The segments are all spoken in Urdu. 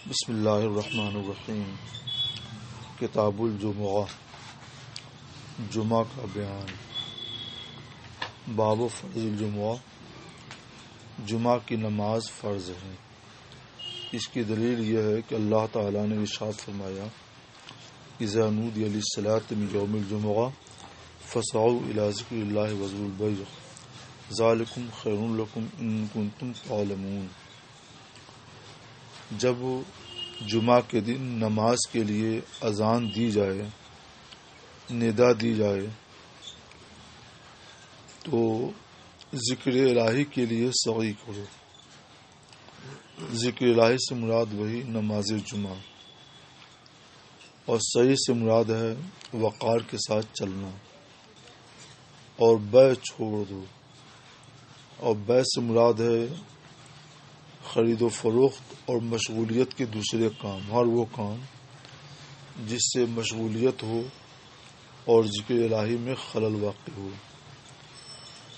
بسم اللہ الرحمن الرحیم۔ کتاب الجمعہ، جمعہ کا بیان۔ باب فرض الجمعہ، جمعہ کی نماز فرض ہے۔ اس کی دلیل یہ ہے کہ اللہ تعالیٰ نے ارشاد فرمایا اذا نودی للصلاۃ من یوم الجمعہ فاسعوا الی ذکر اللہ وذروا البیع ذالکم خیر لکم ان کنتم تعلمون۔ جب جمعہ کے دن نماز کے لیے اذان دی جائے، ندا دی جائے، تو ذکر الہی کے لیے سعی کرو۔ ذکر الہی سے مراد وہی نماز جمعہ، اور سعی سے مراد ہے وقار کے ساتھ چلنا، اور بیع چھوڑ دو، اور بیع سے مراد ہے خرید و فروخت اور مشغولیت کے دوسرے کام، ہر وہ کام جس سے مشغولیت ہو اور ذکر الہی میں خلل واقع ہو۔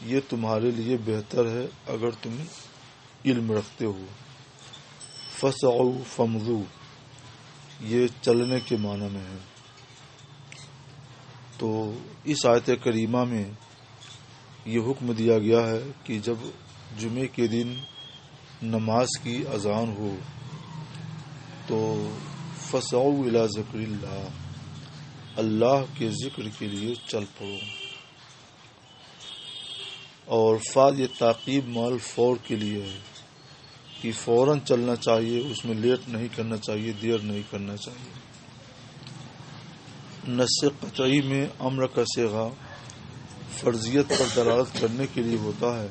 یہ تمہارے لیے بہتر ہے اگر تم علم رکھتے ہو۔ فسعوا فامضوا، یہ چلنے کے معنی میں ہے۔ تو اس آیت کریمہ میں یہ حکم دیا گیا ہے کہ جب جمعے کے دن نماز کی اذان ہو تو فسعوا الی ذکر اللہ، اللہ کے ذکر کے لیے چل پڑو۔ اور یہ تعقیب مال فور کے لیے ہے کہ فوراً چلنا چاہیے، اس میں لیٹ نہیں کرنا چاہیے، دیر نہیں کرنا چاہیے۔ نص قطعی میں امر کا صیغہ فرضیت پر دلالت کرنے کے لیے ہوتا ہے۔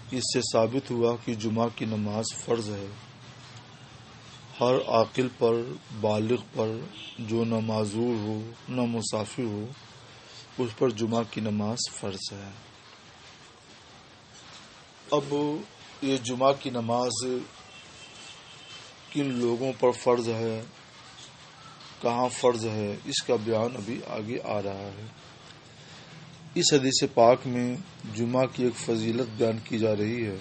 اس سے ثابت ہوا کہ جمعہ کی نماز فرض ہے۔ ہر عاقل پر، بالغ پر، جو نہ معذور ہو نہ مسافر ہو، اس پر جمعہ کی نماز فرض ہے۔ اب یہ جمعہ کی نماز کن لوگوں پر فرض ہے، کہاں فرض ہے، اس کا بیان ابھی آگے آ رہا ہے۔ اس حدیث پاک میں جمعہ کی ایک فضیلت بیان کی جا رہی ہے،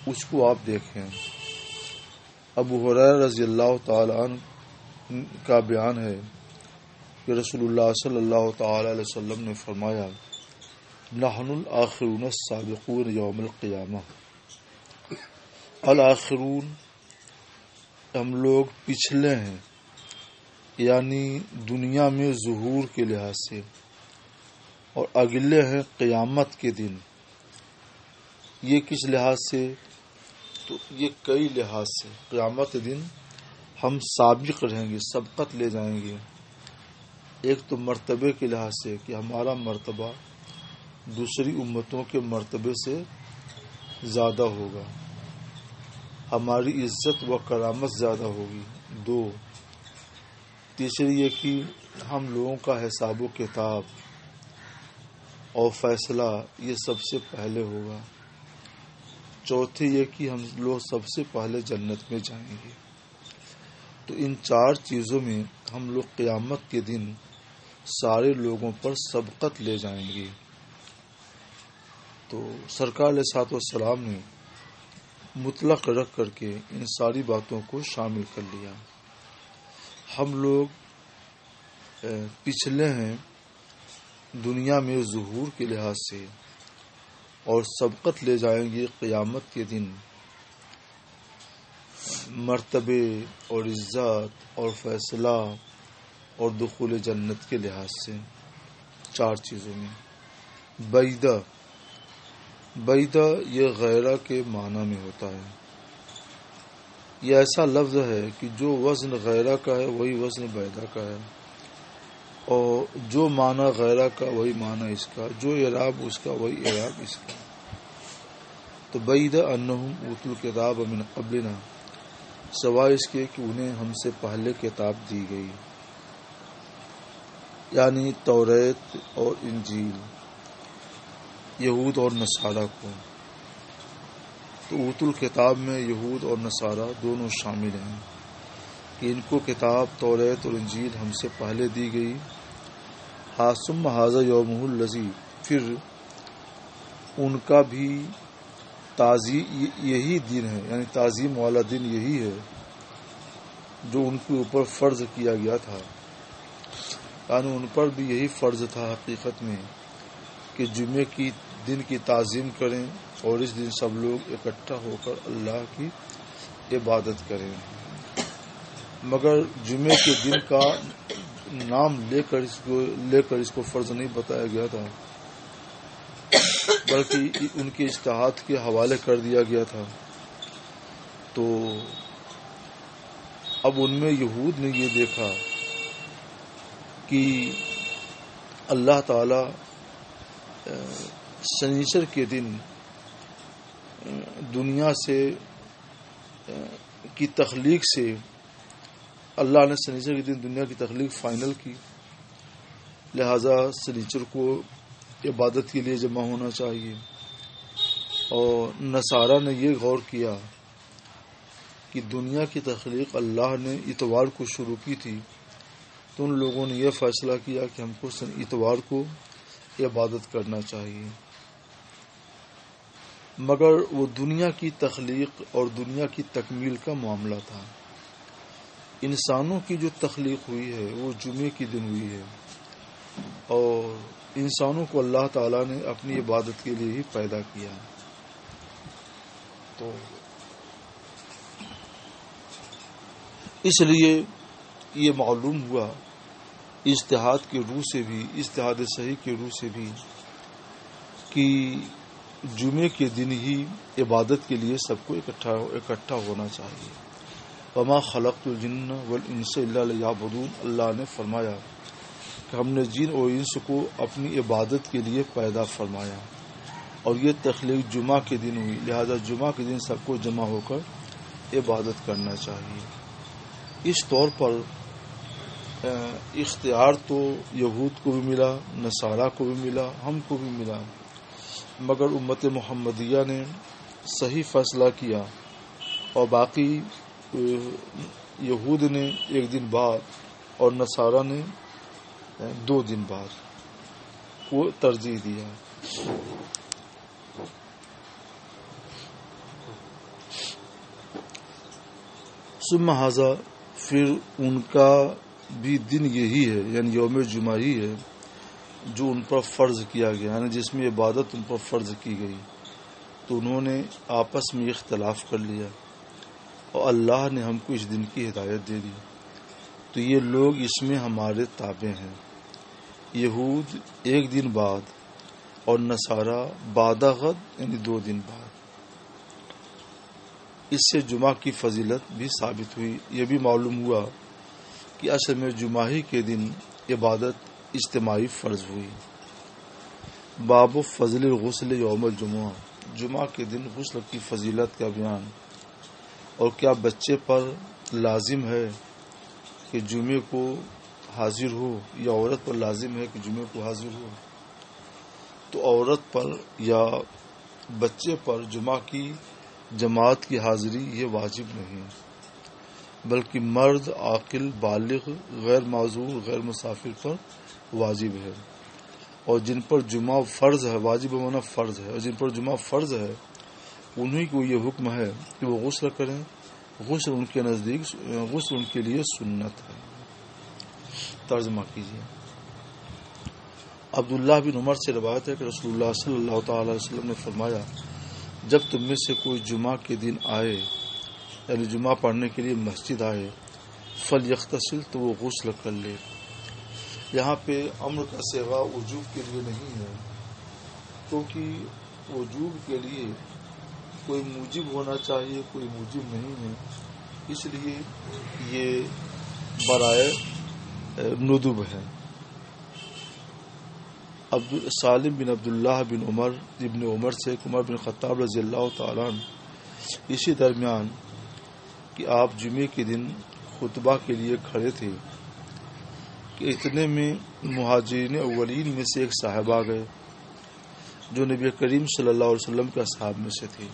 اس کو آپ دیکھیں۔ ابو ہریرہ رضی اللہ تعالی عنہ کا بیان ہے کہ رسول اللہ صلی اللہ تعالی علیہ وسلم نے فرمایا نحن الآخرون السابقون یوم القیامہ۔ الآخرون، ہم لوگ پچھلے ہیں، یعنی دنیا میں ظہور کے لحاظ سے، اور اگلے ہیں قیامت کے دن۔ یہ کس لحاظ سے؟ تو یہ کئی لحاظ سے۔ قیامت کے دن ہم سابق رہیں گے، سبقت لے جائیں گے۔ ایک تو مرتبے کے لحاظ سے کہ ہمارا مرتبہ دوسری امتوں کے مرتبے سے زیادہ ہوگا، ہماری عزت و کرامت زیادہ ہوگی۔ دو، تیسری یہ کہ ہم لوگوں کا حساب و کتاب اور فیصلہ یہ سب سے پہلے ہوگا۔ چوتھی یہ کہ ہم لوگ سب سے پہلے جنت میں جائیں گے۔ تو ان چار چیزوں میں ہم لوگ قیامت کے دن سارے لوگوں پر سبقت لے جائیں گے۔ تو سرکار علیہ الصلوۃ والسلام نے مطلق رکھ کر کے ان ساری باتوں کو شامل کر لیا۔ ہم لوگ پچھلے ہیں دنیا میں ظہور کے لحاظ سے، اور سبقت لے جائیں گے قیامت کے دن مرتبے اور عزت اور فیصلہ اور دخول جنت کے لحاظ سے۔ چار چیزوں میں۔ بیدہ یہ غیرہ کے معنی میں ہوتا ہے۔ یہ ایسا لفظ ہے کہ جو وزن غیرہ کا ہے وہی وزن بیدہ کا ہے، اور جو معنی غیرہ کا وہی معنی اس کا، جو اعراب اس کا وہی اعراب اس کا۔ تو بعید انہم اوتوا الکتاب من قبلنا، سوائے اس کے کہ انہیں ہم سے پہلے کتاب دی گئی، یعنی توریت اور انجیل، یہود اور نصارہ کو۔ تو اوتوا الکتاب میں یہود اور نصارہ دونوں شامل ہیں کہ ان کو کتاب توریت اور انجیل ہم سے پہلے دی گئی۔ ثم ھذا یومہ الذی، پھر ان کا بھی یہی دن ہے، یعنی تعظیم والا دن یہی ہے جو ان کے اوپر فرض کیا گیا تھا، یعنی ان پر بھی یہی فرض تھا حقیقت میں کہ جمعے کی دن کی تعظیم کریں اور اس دن سب لوگ اکٹھا ہو کر اللہ کی عبادت کریں، مگر جمعے کے دن کا نام لے کر اس کو فرض نہیں بتایا گیا تھا، بلکہ ان کے اجتہاد کے حوالے کر دیا گیا تھا۔ تو اب ان میں یہود نے یہ دیکھا کہ اللہ تعالی شنیچر کے دن دنیا سے کی تخلیق سے اللہ نے شنیچر کے دن دنیا کی تخلیق فائنل کی، لہذا شنیچر کو عبادت کے لیے جمع ہونا چاہیے۔ اور نصارہ نے یہ غور کیا کہ دنیا کی تخلیق اللہ نے اتوار کو شروع کی تھی، تو ان لوگوں نے یہ فیصلہ کیا کہ ہم کو اتوار کو عبادت کرنا چاہیے، مگر وہ دنیا کی تخلیق اور دنیا کی تکمیل کا معاملہ تھا۔ انسانوں کی جو تخلیق ہوئی ہے وہ جمعے کی دن ہوئی ہے، اور انسانوں کو اللہ تعالیٰ نے اپنی عبادت کے لیے ہی پیدا کیا۔ تو اس لیے یہ معلوم ہوا اجتہاد کے روح سے بھی، اجتہاد صحیح کے روح سے بھی، کہ جمعے کے دن ہی عبادت کے لیے سب کو اکٹھا ہونا چاہیے۔ وما خلقت الجن والانس الا لیعبدون، اللہ نے فرمایا کہ ہم نے جن اور انس کو اپنی عبادت کے لیے پیدا فرمایا، اور یہ تخلیق جمعہ کے دن ہوئی، لہذا جمعہ کے دن سب کو جمع ہو کر عبادت کرنا چاہیے۔ اس طور پر اختیار تو یہود کو بھی ملا، نصارہ کو بھی ملا، ہم کو بھی ملا، مگر امت محمدیہ نے صحیح فیصلہ کیا، اور باقی یہود نے ایک دن بعد اور نصارہ نے 2 دن بعد وہ ترجیح دیا۔ ثم ھذا، پھر ان کا بھی دن یہی ہے، یعنی یوم جمعہ ہی ہے جو ان پر فرض کیا گیا، یعنی جس میں عبادت ان پر فرض کی گئی، تو انہوں نے آپس میں اختلاف کر لیا، اور اللہ نے ہم کو اس دن کی ہدایت دے دی، تو یہ لوگ اس میں ہمارے تابع ہیں۔ یہود 1 دن بعد اور نصارہ بعد غد، یعنی 2 دن بعد۔ اس سے جمعہ کی فضیلت بھی ثابت ہوئی۔ یہ بھی معلوم ہوا کہ اصل میں جمعہ ہی کے دن عبادت اجتماعی فرض ہوئی۔ باب فضل الغسل یوم الجمعہ، جمعہ کے دن غسل کی فضیلت کا بیان۔ اور کیا بچے پر لازم ہے کہ جمعے کو حاضر ہو، یا عورت پر لازم ہے کہ جمعے کو حاضر ہو؟ تو عورت پر یا بچے پر جمعہ کی جماعت کی حاضری یہ واجب نہیں، بلکہ مرد عاقل بالغ غیر معذور غیر مسافر پر واجب ہے۔ اور جن پر جمعہ فرض ہے، واجب ہونا فرض ہے، اور جن پر جمعہ فرض ہے انہی کو یہ حکم ہے کہ وہ غسل کریں۔ غسل ان کے نزدیک، غسل ان کے لیے سنت ہے۔ ترجمہ کیجیے۔ عبداللہ بن عمر سے روایت ہے کہ رسول اللہ صلی اللہ تعالی علیہ وسلم نے فرمایا، جب تم میں سے کوئی جمعہ کے دن آئے، یعنی جمعہ پڑھنے کے لیے مسجد آئے، فلیغتسل، تو وہ غسل کر لے۔ یہاں پہ امر کا صیغہ وجوب کے لیے نہیں ہے، کیونکہ وجوب کے لیے کوئی موجب ہونا چاہیے، کوئی موجب نہیں ہے، اس لیے یہ برائے ندب ہے۔ سالم بن عبداللہ بن عمر ابن عمر سے عمر بن خطاب رضی اللہ تعالیٰ عنہ اسی درمیان کہ آپ جمعے کے دن خطبہ کے لیے کھڑے تھے کہ اتنے میں مہاجرین اولین میں سے ایک صاحب آ گئے جو نبی کریم صلی اللہ علیہ وسلم کے اصحاب میں سے تھے۔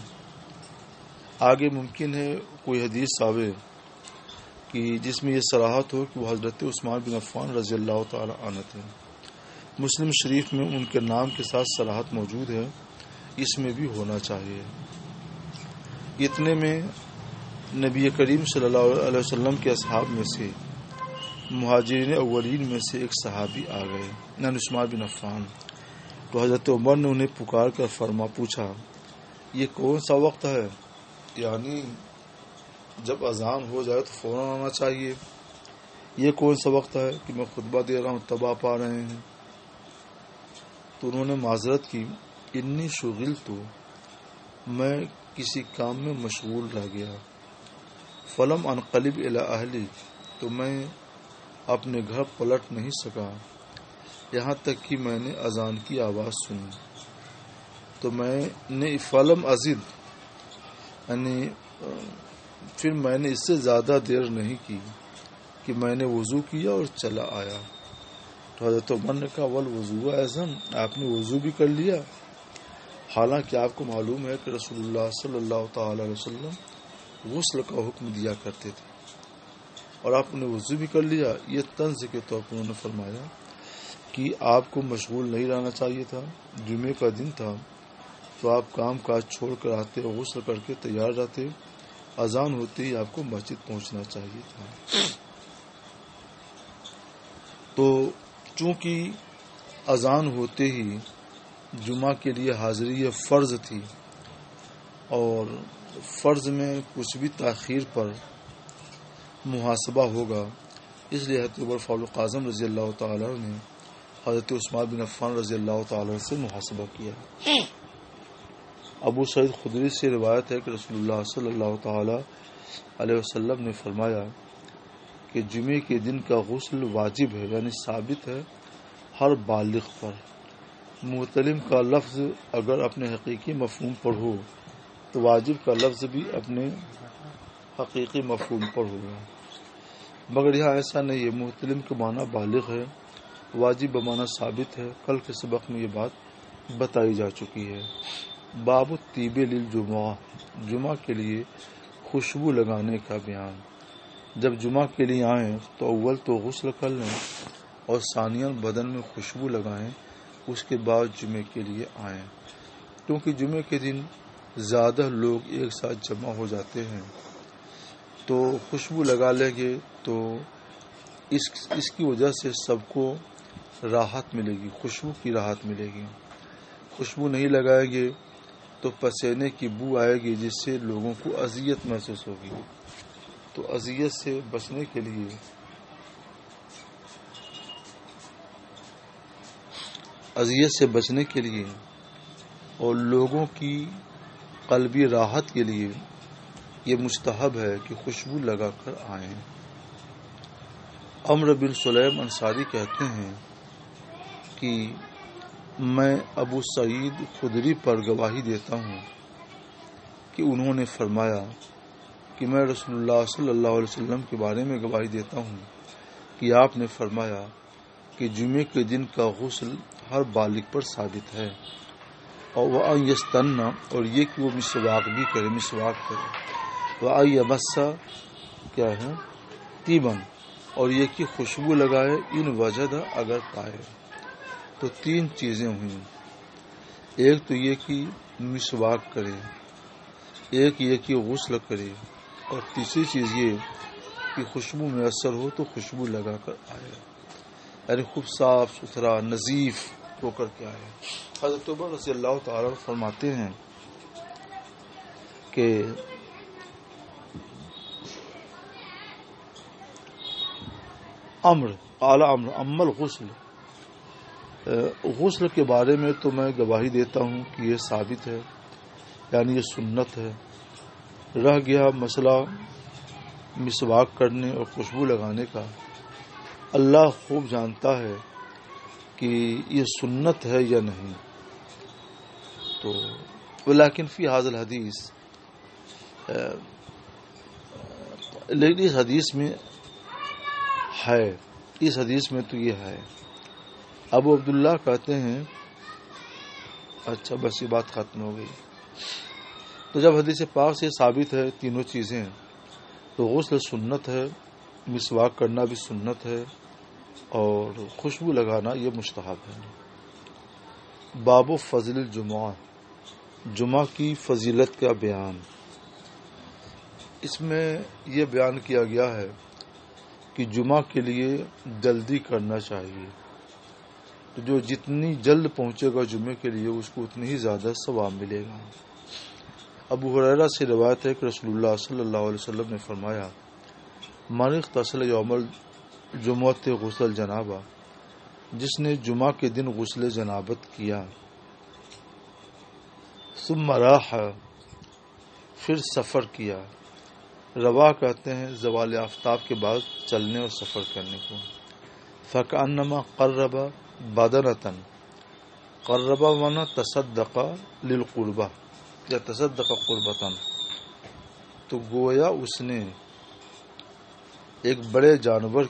آگے ممکن ہے کوئی حدیث آوے کہ جس میں یہ صراحت ہو کہ وہ حضرت عثمان بن عفان رضی اللہ تعالی عنہ تھے۔ مسلم شریف میں ان کے نام کے ساتھ صراحت موجود ہے، اس میں بھی ہونا چاہیے۔ اتنے میں نبی کریم صلی اللہ علیہ وسلم کے اصحاب میں سے مہاجرین اولین میں سے ایک صحابی آ گئے، عثمان بن عفان. تو حضرت عمر نے انہیں پکار کر پوچھا یہ کون سا وقت ہے؟ یعنی جب اذان ہو جائے تو فوراً آنا چاہیے. یہ کون سا وقت ہے کہ میں خطبہ دے رہا ہوں تب آپ آ رہے ہیں؟ تو انہوں نے معذرت کی، انی شغلت، میں کسی کام میں مشغول رہ گیا. فلم انقلب الی اہلی، تو میں اپنے گھر پلٹ نہیں سکا یہاں تک کہ میں نے اذان کی آواز سنی. تو میں نے فلم ازد، یعنی پھر میں نے اس سے زیادہ دیر نہیں کی کہ میں نے وضو کیا اور چلا آیا. تو حضرت عمر نے کہا والوضو اعظم، آپ نے وضو بھی کر لیا، حالانکہ آپ کو معلوم ہے کہ رسول اللہ صلی اللہ تعالی علیہ وسلم غسل کا حکم دیا کرتے تھے اور آپ نے وضو بھی کر لیا. یہ طنز کے طور پر انہوں نے فرمایا کہ آپ کو مشغول نہیں رہنا چاہیے تھا، جمعے کا دن تھا تو آپ کام کاج چھوڑ کر آتے، غسل کر کے تیار رہتے، اذان ہوتے ہی آپ کو مسجد پہنچنا چاہیے تھا. تو چونکہ اذان ہوتے ہی جمعہ کے لیے حاضری یہ فرض تھی اور فرض میں کچھ بھی تاخیر پر محاسبہ ہوگا، اس لیے حضرت عمر فاروق اعظم رضی اللہ تعالیٰ نے حضرت عثمان بن عفان رضی اللہ تعالیٰ سے محاسبہ کیا. ابو سعید خدری سے روایت ہے کہ رسول اللہ صلی اللہ تعالیٰ علیہ وسلم نے فرمایا کہ جمعے کے دن کا غسل واجب ہے، یعنی ثابت ہے ہر بالغ پر. محتلم کا لفظ اگر اپنے حقیقی مفہوم پر ہو تو واجب کا لفظ بھی اپنے حقیقی مفہوم پر ہوگا، مگر یہاں ایسا نہیں ہے. محتلم کا معنی بالغ ہے، واجب بمعنی ثابت ہے. کل کے سبق میں یہ بات بتائی جا چکی ہے. باب الطیب للجمعہ، جمعہ کے لیے خوشبو لگانے کا بیان. جب جمعہ کے لیے آئیں تو اول تو غسل کر لیں اور ثانیاً بدن میں خوشبو لگائیں، اس کے بعد جمعے کے لیے آئیں. کیونکہ جمعے کے دن زیادہ لوگ ایک ساتھ جمع ہو جاتے ہیں تو خوشبو لگا لیں گے تو اس کی وجہ سے سب کو راحت ملے گی، خوشبو کی راحت ملے گی. خوشبو نہیں لگائیں گے تو پسینے کی بو آئے گی جس سے لوگوں کو اذیت محسوس ہوگی. تو اذیت سے بچنے کے لیے اور لوگوں کی قلبی راحت کے لیے یہ مستحب ہے کہ خوشبو لگا کر آئیں. عمرو بن سلیم انصاری کہتے ہیں کہ میں ابو سعید خدری پر گواہی دیتا ہوں کہ انہوں نے فرمایا کہ میں رسول اللہ صلی اللہ علیہ وسلم کے بارے میں گواہی دیتا ہوں کہ آپ نے فرمایا کہ جمعے کے دن کا غسل ہر بالغ پر ثابت ہے، اور وہ یستن، اور یہ کہ وہ مسواک کرے. وہ یمسا کیا ہے؟ طیبن، اور یہ کہ خوشبو لگائے، ان وجد اگر پائے. تو تین چیزیں ہوئیں، ایک تو یہ کہ مسواک کرے، ایک یہ کہ غسل کرے، اور تیسری چیز یہ کہ خوشبو میں اثر ہو تو خوشبو لگا کر آئے، یعنی خوب صاف ستھرا نظیف ہو کر کے آئے. حضرت عمر رضی اللہ تعالیٰ فرماتے ہیں کہ عمل غسل کے بارے میں تو میں گواہی دیتا ہوں کہ یہ ثابت ہے، یعنی یہ سنت ہے. رہ گیا مسئلہ مسواک کرنے اور خوشبو لگانے کا، اللہ خوب جانتا ہے کہ یہ سنت ہے یا نہیں. تو ولیکن فی حاضر حدیث، لیکن اس حدیث میں ہے، اس حدیث میں تو یہ ہے. ابو عبداللہ کہتے ہیں اچھا بس یہ بات ختم ہو گئی. تو جب حدیث پاک سے ثابت ہے تینوں چیزیں، تو غسل سنت ہے، مسواک کرنا بھی سنت ہے، اور خوشبو لگانا یہ مستحب ہے. باب فضل الجمعہ، جمعہ کی فضیلت کا بیان. اس میں یہ بیان کیا گیا ہے کہ جمعہ کے لیے جلدی کرنا چاہیے، تو جو جتنی جلد پہنچے گا جمعے کے لیے اس کو اتنی ہی زیادہ ثواب ملے گا۔ ابو ہریرہ سے روایت ہے کہ رسول اللہ صلی اللہ علیہ وسلم نے فرمایا، من اغتسل یوم الجمعۃ غسل جنابہ، جس نے جمعہ کے دن غسل جنابت کیا، ثم راح، پھر سفر کیا، رواح کہتے ہیں زوال آفتاب کے بعد چلنے اور سفر کرنے کو، فکأنما قرب بدنۃ، قرب معنی تصدق للقربہ یا تصدق قربتاً، تو گویا اس نے ایک بڑے جانور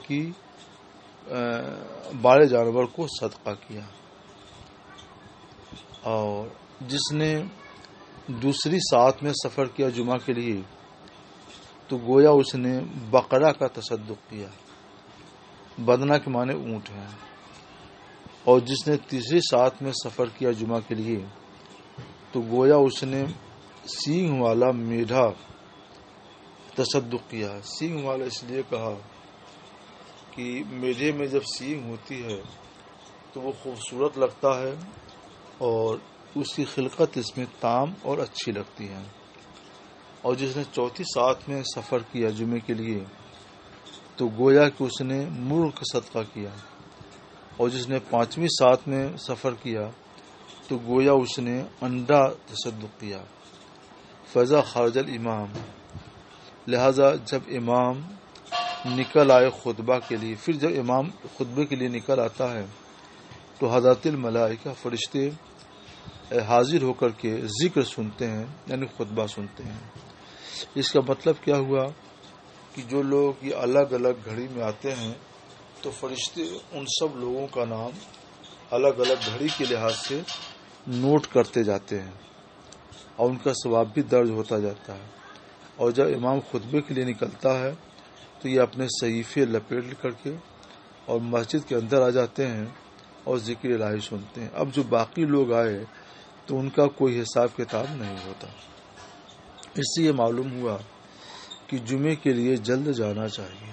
کو صدقہ کیا، اور جس نے دوسری ساتھ میں سفر کیا جمعہ کے لیے تو گویا اس نے بقرہ کا تصدق کیا، بدنہ کے معنی اونٹ ہے، اور جس نے تیسری ساتھ میں سفر کیا جمعہ کے لیے تو گویا اس نے سینگ والا میڈھا تصدق کیا۔ سینگ والا اس لیے کہا کہ میڈھے میں جب سینگ ہوتی ہے تو وہ خوبصورت لگتا ہے اور اس کی خلقت اس میں تام اور اچھی لگتی ہے، اور جس نے چوتھی ساتھ میں سفر کیا جمعے کے لیے تو گویا کہ اس نے مرغ کا صدقہ کیا، اور جس نے پانچویں ساتھ میں سفر کیا تو گویا اس نے انڈا تصدق کیا۔ فضا خارج الامام، لہذا جب امام نکل آئے خطبہ کے لیے، پھر جب امام خطبے کے لیے نکل آتا ہے تو حضرت الملائکہ، فرشتے حاضر ہو کر کے ذکر سنتے ہیں، یعنی خطبہ سنتے ہیں۔ اس کا مطلب کیا ہوا کہ جو لوگ یہ الگ الگ گھڑی میں آتے ہیں تو فرشتے ان سب لوگوں کا نام الگ الگ گھڑی کے لحاظ سے نوٹ کرتے جاتے ہیں اور ان کا ثواب بھی درج ہوتا جاتا ہے، اور جب امام خطبے کے لیے نکلتا ہے تو یہ اپنے صحیفے لپیٹ کر کے اور مسجد کے اندر آ جاتے ہیں اور ذکر الہی سنتے ہیں۔ اب جو باقی لوگ آئے تو ان کا کوئی حساب کتاب نہیں ہوتا۔ اس سے یہ معلوم ہوا کہ جمعے کے لیے جلد جانا چاہیے۔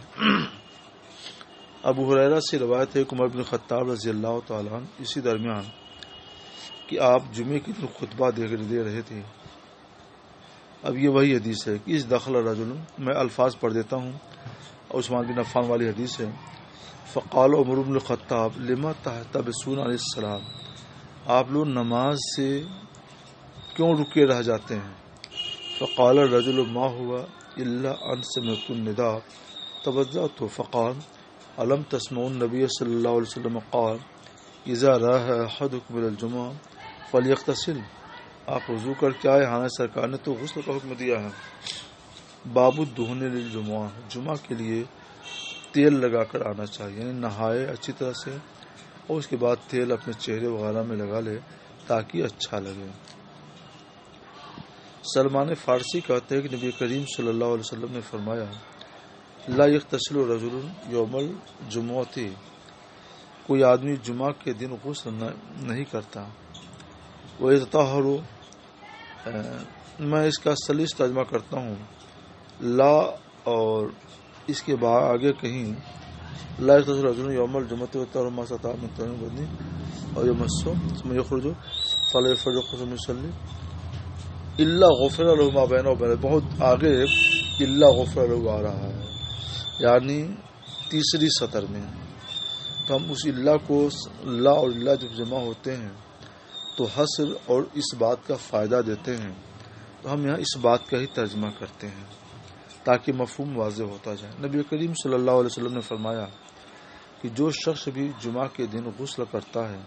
ابو ہریرہ سے روایت ہے کہ عمر بن خطاب رضی اللہ تعالیٰ عنہ اسی درمیان کہ آپ جمعے کے دن خطبہ دے رہے تھے۔ اب یہ وہی حدیث ہے کہ اس دخل رجل، میں الفاظ پڑھ دیتا ہوں، عثمان بن عفان والی حدیث ہے۔ فقال عمر بن خطاب لما تحتبسون عن السلام، آپ لوگ نماز سے کیوں رکے رہ جاتے ہیں؟ فقال الرجل ما هو الا ان سمعت النداء توضأت، فقال الم تسمعوا النبي صلی اللہ علیہ وسلم قال اذا راح احدكم الى الجمعہ فليغتسل، آپ وضو کر کے آئے، ہاں سرکار نے تو غسل کا حکم دیا ہے۔ باب الدہن للجمعہ، جمعہ کے لیے تیل لگا کر آنا چاہیے، یعنی نہائے اچھی طرح سے اور اس کے بعد تیل اپنے چہرے وغیرہ میں لگا لے تاکہ اچھا لگے۔ سلمان فارسی کہتے ہیں کہ نبی کریم صلی اللہ علیہ وسلم نے فرمایا، لا یغتسل رجل یوم الجمعۃ، کوئی آدمی جمعہ کے دن غسل نہیں کرتا۔ ویتطہر، میں اس کا سلیس ترجمہ کرتا ہوں، لا اور اس کے بعد آگے کہیں لا یغتسل رجل یوم الجمعۃ ویتطہر ما استطاع من طهور بدنہ اور یمسو ثم یخرج فلا یفرق ثم یصلی الا غفر له ما بینہ وبینہ، بہت آگے الا غفر له آ رہا ہے، یعنی تیسری سطر میں۔ تو ہم اس اللہ کو، اللہ اور اللہ جب جمع ہوتے ہیں تو حصر اور اس بات کا فائدہ دیتے ہیں، تو ہم یہاں اس بات کا ہی ترجمہ کرتے ہیں تاکہ مفہوم واضح ہوتا جائے۔ نبی کریم صلی اللہ علیہ وسلم نے فرمایا کہ جو شخص بھی جمعہ کے دن غسل کرتا ہے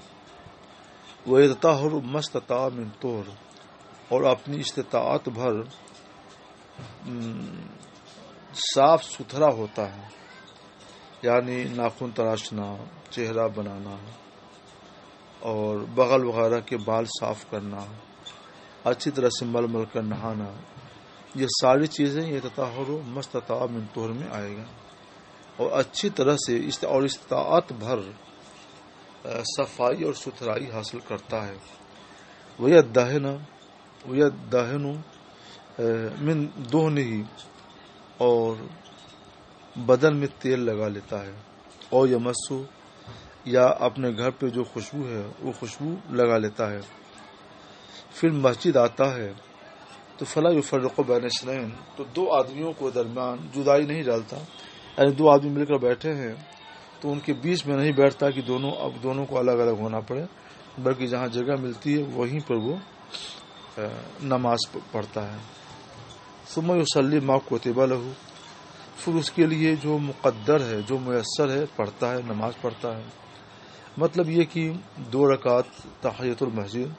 وَيَتَطَهَّرُ مَا اسْتَطَاعَ مِن طُهْرٍ، اور اپنی استطاعت بھر صاف ستھرا ہوتا ہے، یعنی ناخن تراشنا، چہرہ بنانا اور بغل وغیرہ کے بال صاف کرنا، اچھی طرح سے مل مل کر نہانا، یہ ساری چیزیں یہ تطہر ما استطاع من طہر میں آئے گا، اور اچھی طرح سے اور استطاعت بھر صفائی اور ستھرائی حاصل کرتا ہے۔ وَيَدَّهِنُ مِن دُهْنِهِ، اور بدن میں تیل لگا لیتا ہے، اور یمسو یا اپنے گھر پہ جو خوشبو ہے وہ خوشبو لگا لیتا ہے، پھر مسجد آتا ہے تو فلا یفرق بین اثنین، تو دو آدمیوں کو درمیان جدائی نہیں ڈالتا، یعنی دو آدمی مل کر بیٹھے ہیں تو ان کے بیچ میں نہیں بیٹھتا کہ دونوں کو الگ الگ ہونا پڑے، بلکہ جہاں جگہ ملتی ہے وہیں پر وہ نماز پڑھتا ہے۔ ثم یصلی ما کتب لہ، پھر اس کے لیے جو مقدر ہے، جو میسر ہے، پڑھتا ہے، نماز پڑھتا ہے۔ مطلب یہ کہ 2 رکعت تحیۃ المسجد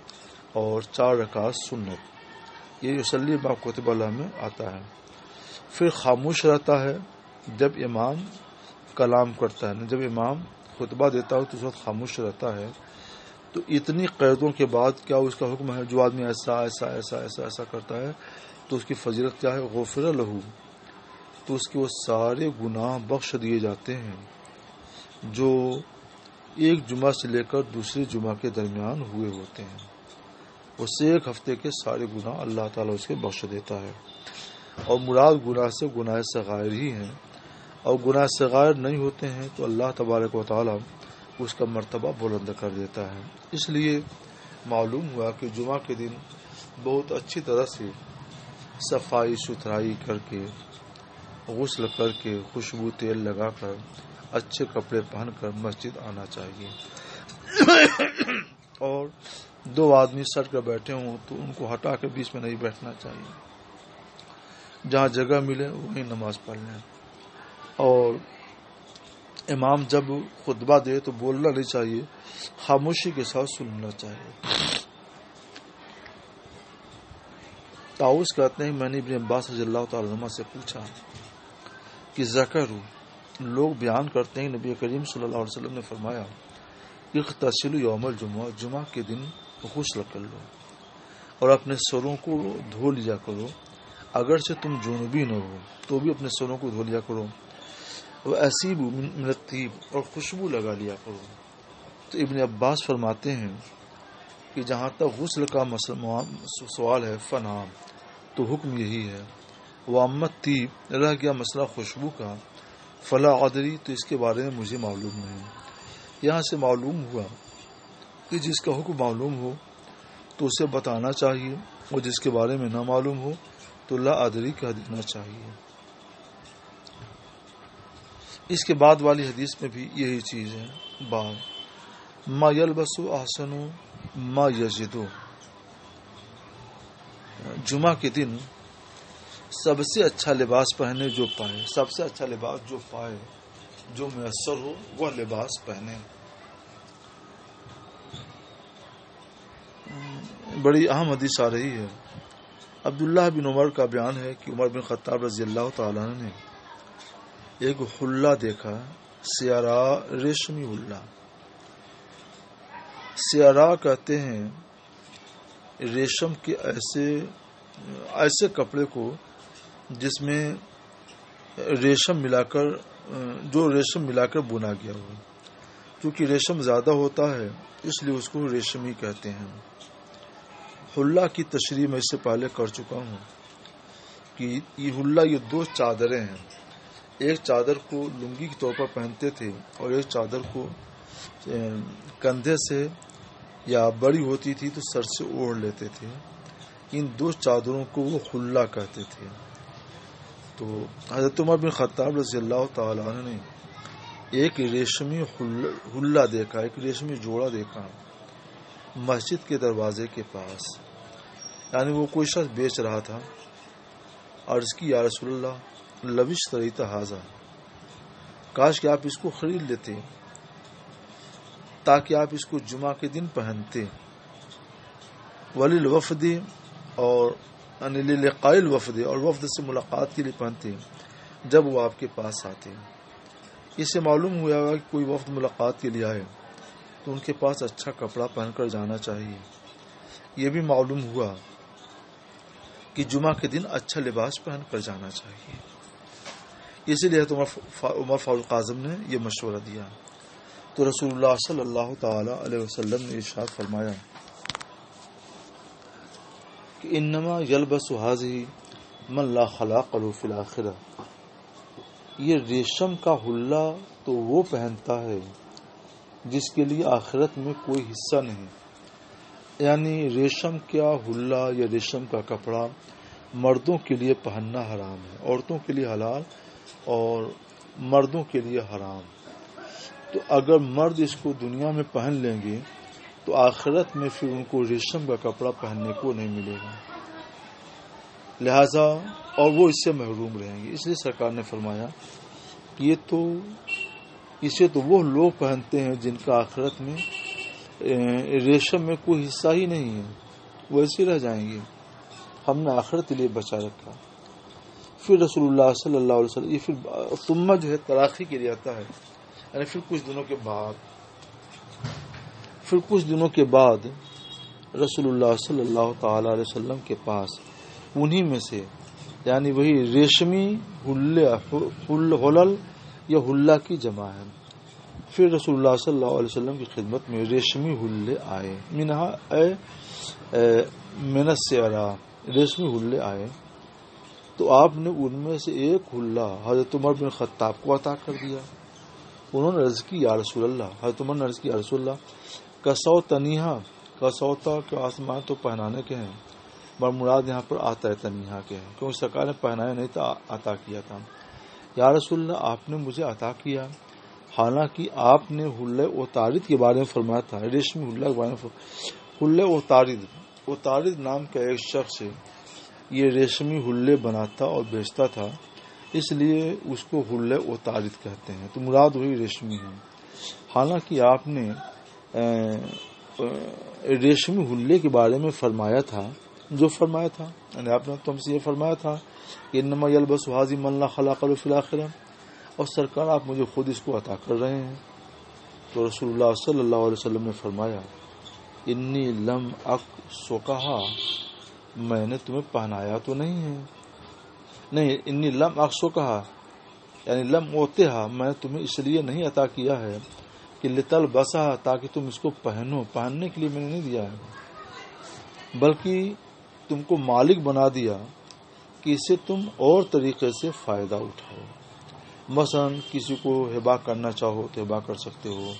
اور 4 رکعت سنت، یہ یصلی ما کتب لہ میں آتا ہے۔ پھر خاموش رہتا ہے جب امام کلام کرتا ہے، جب امام خطبہ دیتا ہے تو اس وقت خاموش رہتا ہے۔ تو اتنی قیدوں کے بعد کیا اس کا حکم ہے؟ جو آدمی ایسا ایسا ایسا ایسا ایسا کرتا ہے تو اس کی فضیلت کیا ہے؟ غفر لہ، تو اس کے وہ سارے گناہ بخش دیے جاتے ہیں جو ایک جمعہ سے لے کر دوسرے جمعہ کے درمیان ہوئے ہوتے ہیں، اس سے ایک ہفتے کے سارے گناہ اللہ تعالیٰ اس کے بخش دیتا ہے۔ اور مراد گناہ سے گناہ صغائر ہی ہیں، اور گناہ صغائر نہیں ہوتے ہیں تو اللہ تبارک و تعالیٰ اس کا مرتبہ بلند کر دیتا ہے۔ اس لیے معلوم ہوا کہ جمعہ کے دن بہت اچھی طرح سے صفائی ستھرائی کر کے، غسل کر کے، خوشبو تیل لگا کر، اچھے کپڑے پہن کر مسجد آنا چاہیے، اور 2 آدمی سٹ کر بیٹھے ہوں تو ان کو ہٹا کے بیچ میں نہیں بیٹھنا چاہیے، جہاں جگہ ملے وہیں نماز پڑھ لیں۔ اور امام جب خطبہ دے تو بولنا نہیں چاہیے، خاموشی کے ساتھ سننا چاہیے۔ طاؤس کہتے ہیں میں نے ابن عباس رضی اللہ تعالیٰ عنہ سے پوچھا کہ ذکر لوگ بیان کرتے ہیں نبی کریم صلی اللہ علیہ وسلم نے فرمایا اغتسلوا یوم الجمعہ، جمعہ کے دن غسل کر لو اور اپنے سروں کو دھو لیا کرو، اگرچہ تم جنوبی نہ ہو تو بھی اپنے سروں کو دھو لیا کرو، وَأَسِيبُوا مِنَ الطِّيبِ، اور خوشبو لگا لیا کرو۔ تو ابن عباس فرماتے ہیں کہ جہاں تک غسل کا سوال ہے فنام، تو حکم یہی ہے، وَأَمَّا الطِّيبُ، رہ گیا مسئلہ خوشبو کا، فلا ادری، تو اس کے بارے میں مجھے معلوم نہیں۔ یہاں سے معلوم ہوا کہ جس کا حکم معلوم ہو تو اسے بتانا چاہیے، اور جس کے بارے میں نہ معلوم ہو تو لا ادری کہہ دینا چاہیے۔ اس کے بعد والی حدیث میں بھی یہی چیز ہے۔ باب ما یلبس احسن ما یجد، جمعہ کے دن سب سے اچھا لباس پہنے جو پائے، سب سے اچھا لباس جو پائے، جو میسر ہو وہ لباس پہنے۔ بڑی اہم حدیث آ رہی ہے۔ عبداللہ بن عمر کا بیان ہے کہ عمر بن خطاب رضی اللہ تعالیٰ عنہ نے ایک حلہ دیکھا، سیارہ ریشمی حلہ۔ سیارہ کہتے ہیں ریشم کے ایسے کپڑے کو جس میں ریشم ملا کر بنا گیا ہو، کیونکہ ریشم زیادہ ہوتا ہے اس لیے اس کو ریشمی کہتے ہیں۔ حلہ کی تشریح میں اس سے پہلے کر چکا ہوں کہ یہ حلہ یہ 2 چادریں ہیں، ایک چادر کو لنگی کے طور پر پہنتے تھے اور ایک چادر کو کندھے سے یا بڑی ہوتی تھی تو سر سے اوڑھ لیتے تھے۔ ان 2 چادروں کو وہ حلہ کہتے تھے۔ تو حضرت عمر بن خطاب رضی اللہ تعالیٰ عنہ نے ایک ریشمی حلہ دیکھا، ایک ریشمی جوڑا دیکھا مسجد کے دروازے کے پاس، یعنی وہ کوئی شخص بیچ رہا تھا۔ عرض کی یا رسول اللہ لو اشتریت ھذا، کاش کہ آپ اس کو خرید لیتے تاکہ آپ اس کو جمعہ کے دن پہنتے، وللوفد، اور للقاء الوفد، اور وفد سے ملاقات کے لیے پہنتے جب وہ آپ کے پاس آتے۔ اس سے معلوم ہوا کہ کوئی وفد ملاقات کے لیے آئے تو ان کے پاس اچھا کپڑا پہن کر جانا چاہیے۔ یہ بھی معلوم ہوا کہ جمعہ کے دن اچھا لباس پہن کر جانا چاہیے، اسی لیے عمر فاروق اعظم نے یہ مشورہ دیا۔ تو رسول اللہ صلی اللہ تعالی علیہ وسلم نے ارشاد فرمایا کہ انما یلبس ھذہ من لا خلاق له فی الآخرہ، یہ ریشم کا حلہ تو وہ پہنتا ہے جس کے لیے آخرت میں کوئی حصہ نہیں. یعنی ریشم کا حلہ یا ریشم کا کپڑا مردوں کے لیے پہننا حرام ہے، عورتوں کے لیے حلال اور مردوں کے لیے حرام. تو اگر مرد اس کو دنیا میں پہن لیں گے تو آخرت میں پھر ان کو ریشم کا کپڑا پہننے کو نہیں ملے گا، لہذا اور وہ اس سے محروم رہیں گے. اس لیے سرکار نے فرمایا کہ اسے تو وہ لوگ پہنتے ہیں جن کا آخرت میں ریشم میں کوئی حصہ ہی نہیں ہے، وہ ایسے رہ جائیں گے. ہم نے آخرت کے لیے بچا رکھا. پھر رسول اللہ صلی اللہ علیہ وسلم، یہ پھر ثم جو ہے تراخی کے لیے آتا ہے، یعنی پھر کچھ دنوں کے بعد رسول اللہ صلی اللہ تعالی علیہ وسلم کے پاس انہی میں سے، یعنی وہی ریشمی حلل یا حلہ کی جمع ہے، پھر رسول اللہ صلی اللہ علیہ وسلم کی خدمت میں ریشمی حلے آئے، من السیرا، ریشمی حلے آئے. تو آپ نے ان میں سے ایک حلہ حضرت عمر بن خطاب کو عطا کر دیا. انہوں نے عرض کی یا رسول اللہ، حضرت عمر نے عرض کی یا رسول اللہ، کسو تنیہا، کسوتا کے آسمان تو پہنانے کے ہیں، مگر مراد یہاں پر آتا ہے تنیہا کے ہیں، کیونکہ سرکار نے پہنایا نہیں تھا، عطا کیا تھا. یا رسول اللہ آپ نے مجھے عطا کیا، حالانکہ آپ نے حلہ اتارد کے بارے میں فرمایا تھا، ریشمی حلہ کے بارے میں حلہ اتارد نام کا ایک شخص یہ ریشمی حلے بناتا اور بیچتا تھا، اس لیے اس کو حلہ اتارد کہتے ہیں. تو مراد وہی ریشمی ہے. حالانکہ آپ نے ریشمی حلے کے بارے میں فرمایا تھا، یعنی آپ نے تم سے یہ فرمایا تھا کہ انما یلبس ھذی من لا خلاق له فی الاخرہ، اور سرکار آپ مجھے خود اس کو عطا کر رہے ہیں. تو رسول اللہ صلی اللہ علیہ وسلم نے فرمایا انی لم اکسوکھا، میں نے تمہیں پہنایا تو نہیں، انی لم اکسوکھا یعنی لم اوتھا، میں تمہیں اس لیے نہیں عطا کیا ہے کہ لتلبسھا، تاکہ تم اس کو پہنو، پہننے کے لیے میں نے نہیں دیا ہے، بلکہ تم کو مالک بنا دیا کہ اسے تم اور طریقے سے فائدہ اٹھاؤ. مثلا کسی کو ہبہ کرنا چاہو تو ہبہ کر سکتے ہو،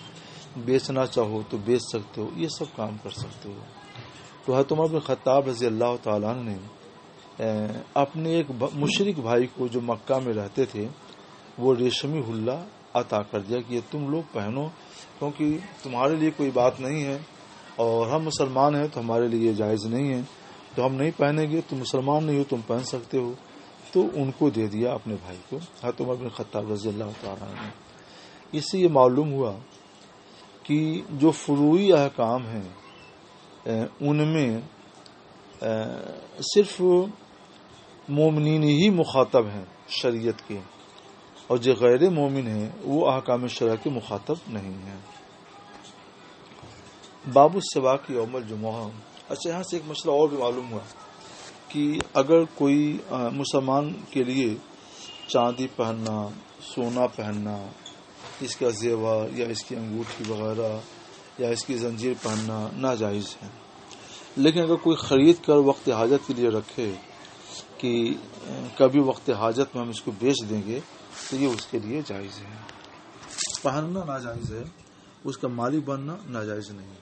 بیچنا چاہو تو بیچ سکتے ہو، یہ سب کام کر سکتے ہو. تو حضرت عمر بن خطاب رضی اللہ تعالیٰ نے اپنے ایک مشرک بھائی کو جو مکہ میں رہتے تھے وہ ریشمی حلہ عطا کر دیا کہ یہ تم لوگ پہنو، کیونکہ تمہارے لیے کوئی بات نہیں ہے اور ہم مسلمان ہیں تو ہمارے لیے یہ جائز نہیں ہے، تو ہم نہیں پہنیں گے، تم مسلمان نہیں ہو تم پہن سکتے ہو. تو ان کو دے دیا اپنے بھائی کو، حضرت عمر بن خطاب رضی اللہ تعالیٰ عنہ. اس سے یہ معلوم ہوا کہ جو فروعی احکام ہیں ان میں صرف مومنین ہی مخاطب ہیں شریعت کے، اور جو غیر مومن ہیں وہ احکام شرع کے مخاطب نہیں ہیں. باب السواک یوم الجمعہ. اچھا، یہاں سے ایک مسئلہ اور بھی معلوم ہوا کہ اگر کوئی مسلمان کے لیے چاندی پہننا، سونا پہننا، اس کا زیور یا اس کی انگوٹھی وغیرہ یا اس کی زنجیر پہننا ناجائز ہے، لیکن اگر کوئی خرید کر وقت حاجت کے لیے رکھے کہ کبھی وقت حاجت میں ہم اس کو بیچ دیں گے تو یہ اس کے لیے جائز ہے. پہننا ناجائز ہے، اس کا مالک بننا ناجائز نہیں.